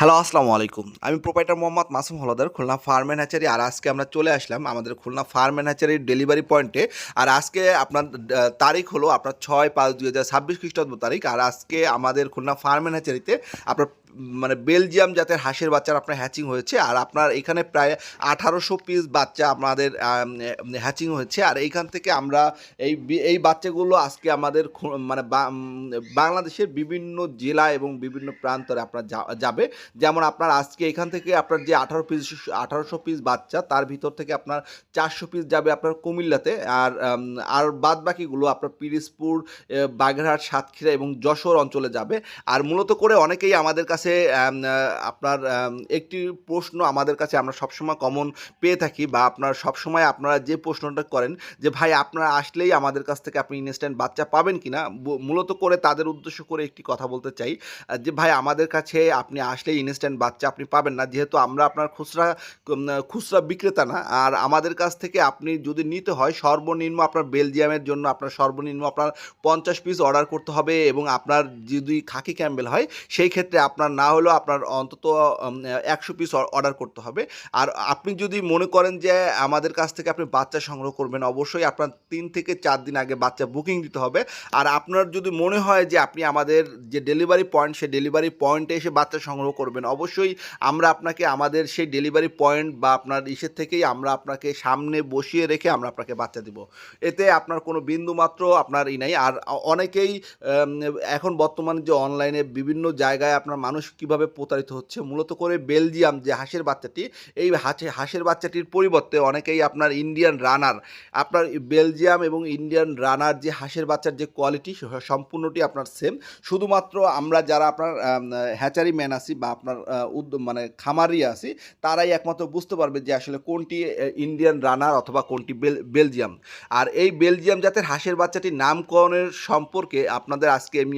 Hello, আসসালামু আলাইকুম। আমি proprietor Mohammad Masum Haldar, Khulna farm and hatchery. আর আজকে আমরা চলে আসলাম আমাদের খুলনা ফার্ম অ্যান্ড হ্যাচারির ডেলিভারি পয়েন্টে। আর আজকে আপনার তারিখ হলো আপনার 6/5/2026 খ্রিস্টাব্দ তারিখ। আর আজকে আমাদের খুলনা ফার্ম অ্যান্ড হ্যাচারিতে আপনার মানে বেলজিয়াম জাতের হাঁসের বাচ্চার আপনার হ্যাচিং হয়েছে। আর আপনার এখানে প্রায় 1800 পিস বাচ্চা আপনাদের হ্যাচিং হয়েছে। আর এইখান থেকে আমরা এই বাচ্চাগুলো আজকে আমাদের মানে বাংলাদেশের বিভিন্ন জেলা এবং বিভিন্ন প্রান্তরে আপনার যাবে। যেমন আপনার আজকে এখান থেকে আপনার যে 1800 পিস বাচ্চা, তার ভিতর থেকে আপনার 400 পিস যাবে আপনার কুমিল্লাতে। আর বাদ বাকিগুলো আপনার পিরিজপুর, বাগেরহাট, সাতক্ষীরা এবং যশোর অঞ্চলে যাবে। আর মূলত করে অনেকেই আমাদের কাছে আপনার একটি প্রশ্ন আমাদের কাছে আমরা সবসময় কমন পেয়ে থাকি, বা আপনার সবসময় আপনারা যে প্রশ্নটা করেন যে ভাই আপনারা আসলেই আমাদের কাছ থেকে আপনি ইনস্ট্যান্ট বাচ্চা পাবেন কিনা, মূলত করে তাদের উদ্দেশ্য করে একটি কথা বলতে চাই যে ভাই আমাদের কাছে আপনি আসলে ইনস্ট্যান্ট বাচ্চা আপনি পাবেন না, যেহেতু আমরা আপনার খুচরা বিক্রেতা না। আর আমাদের কাছ থেকে আপনি যদি নিতে হয় সর্বনিম্ন আপনার বেলজিয়ামের জন্য আপনার সর্বনিম্ন আপনার 50 পিস অর্ডার করতে হবে, এবং আপনার যদি খাকি ক্যাম্বেল হয় সেই ক্ষেত্রে আপনার না হলেও আপনার অন্তত 100 পিস অর্ডার করতে হবে। আর আপনি যদি মনে করেন যে আমাদের কাছ থেকে আপনি বাচ্চা সংগ্রহ করবেন, অবশ্যই আপনার 3 থেকে 4 দিন আগে বাচ্চা বুকিং দিতে হবে। আর আপনার যদি মনে হয় যে আপনি আমাদের যে ডেলিভারি পয়েন্ট, সেই ডেলিভারি পয়েন্টে এসে বাচ্চা সংগ্রহ করবেন, অবশ্যই আমরা আপনাকে আমাদের সেই ডেলিভারি পয়েন্ট বা আপনার ইসের থেকেই আমরা আপনাকে সামনে বসিয়ে রেখে আমরা আপনাকে বাচ্চা দিব। এতে আপনার কোনো বিন্দুমাত্র আপনার নাই। আর অনেকেই এখন বর্তমানে যে অনলাইনে বিভিন্ন জায়গায় আপনার মানুষ কিভাবে প্রতারিত হচ্ছে, মূলত করে বেলজিয়াম যে হাঁসের বাচ্চাটি, এই হাঁসের বাচ্চাটির পরিবর্তে অনেকেই আপনার ইন্ডিয়ান রানার, আপনার বেলজিয়াম এবং ইন্ডিয়ান রানার যে হাঁসের বাচ্চার যে কোয়ালিটি সম্পূর্ণটি আপনার সেম। শুধুমাত্র আমরা যারা আপনার হ্যাচারি ম্যান আছি বা আপনার মানে খামারি আছি, তারাই একমাত্র বুঝতে পারবে যে আসলে কোনটি ইন্ডিয়ান রানার অথবা কোনটি বেলজিয়াম। আর এই বেলজিয়াম জাতের হাঁসের বাচ্চাটির নামকরণের সম্পর্কে আপনাদের আজকে আমি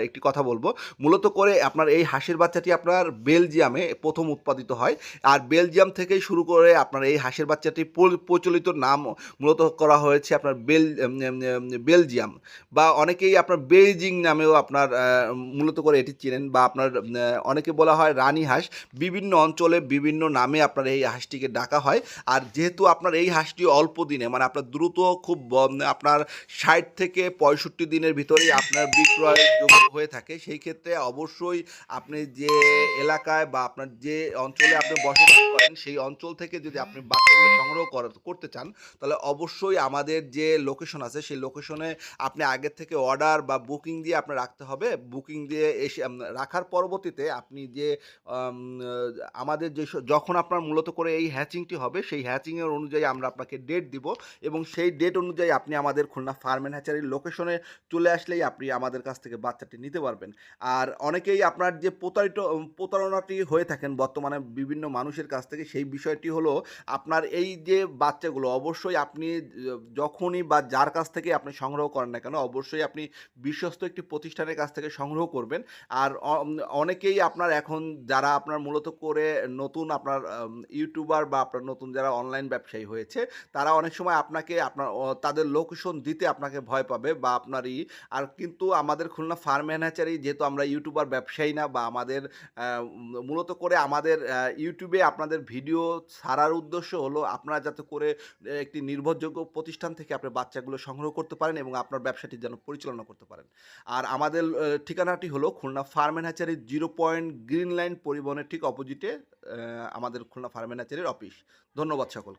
একটি কথা বলবো। মূলত করে আপনার এই হাঁসের বাচ্চাটি আপনার বেলজিয়ামে প্রথম উৎপাদিত হয়। আর বেলজিয়াম থেকেই শুরু করে আপনার এই হাঁসের বাচ্চাটি প্রচলিত নাম মূলত করা হয়েছে আপনার বেলজিয়াম, বা অনেকেই আপনার বেইজিং নামেও আপনার মূলত করে এটি চেনেন, বা আপনার অনেকে বলা হয় রানী হাঁস। বিভিন্ন অঞ্চলে বিভিন্ন নামে আপনার এই হাঁসটিকে ডাকা হয়। আর যেহেতু আপনার এই হাঁসটি অল্প দিনে মানে আপনার দ্রুত খুব আপনার 60 থেকে 65 দিনের ভিতরেই আপনার বিক্রয়যোগ্য হয়ে থাকে, সেই ক্ষেত্রে অবশ্যই আপনি যে এলাকায় বা আপনার যে অঞ্চলে আপনি বসবাস করেন সেই অঞ্চল থেকে যদি আপনি বাচ্চাগুলো সংগ্রহ করতে চান, তাহলে অবশ্যই আমাদের যে লোকেশন আছে সেই লোকেশনে আপনি আগের থেকে অর্ডার বা বুকিং দিয়ে আপনার রাখতে হবে। বুকিং দিয়ে এসে রাখার পরবর্তীতে আপনি যে আম আমাদের যখন আপনার মূলত করে এই হ্যাচিংটি হবে, সেই হ্যাচিংয়ের অনুযায়ী আমরা আপনাকে ডেট দিব, এবং সেই ডেট অনুযায়ী আপনি আমাদের খুলনা ফার্ম অ্যান্ড হ্যাচারির লোকেশনে চলে আসলেই আপনি আমাদের কাছ থেকে বাচ্চাটি নিতে পারবেন। আর অনেকেই আপনার যে প্রতারণাটি হয়ে থাকেন বর্তমানে বিভিন্ন মানুষের কাছ থেকে, সেই বিষয়টি হলো আপনার এই যে বাচ্চাগুলো অবশ্যই আপনি যখনই বা যার কাছ থেকে আপনি সংগ্রহ করেন না কেন, অবশ্যই আপনি বিশ্বস্ত একটি প্রতিষ্ঠানের কাছ থেকে সংগ্রহ করবেন। আর অনেকেই আপনার এখন যারা আপনার মূলত করে নতুন আপনার ইউটিউবার বা আপনার নতুন যারা অনলাইন ব্যবসায়ী হয়েছে, তারা অনেক সময় আপনাকে আপনার তাদের লোকেশন দিতে আপনাকে ভয় পাবে বা আপনারই। আর কিন্তু আমাদের খুলনা ফার্ম অ্যান্ড হ্যাচারি, যেহেতু আমরা ইউটিউবার ব্যবসায়ী না, বা আমাদের মূলত করে আমাদের ইউটিউবে আপনাদের ভিডিও ছাড়ার উদ্দেশ্য হলো আপনারা যাতে করে একটি নির্ভরযোগ্য প্রতিষ্ঠান থেকে আপনি বাচ্চাগুলো সংগ্রহ করতে পারেন এবং আপনার ব্যবসাটি যেন পরিচালনা করতে পারেন। আর আমাদের ঠিকানাটি হলো খুলনা ফার্ম অ্যান্ড হ্যাচারির 0 পয়েন্ট গ্রিন লাইন পরিবহনের ঠিক অপোজিটে আমাদের খুলনা ফার্ম অ্যান্ড হ্যাচারির অফিস। ধন্যবাদ সকলকে।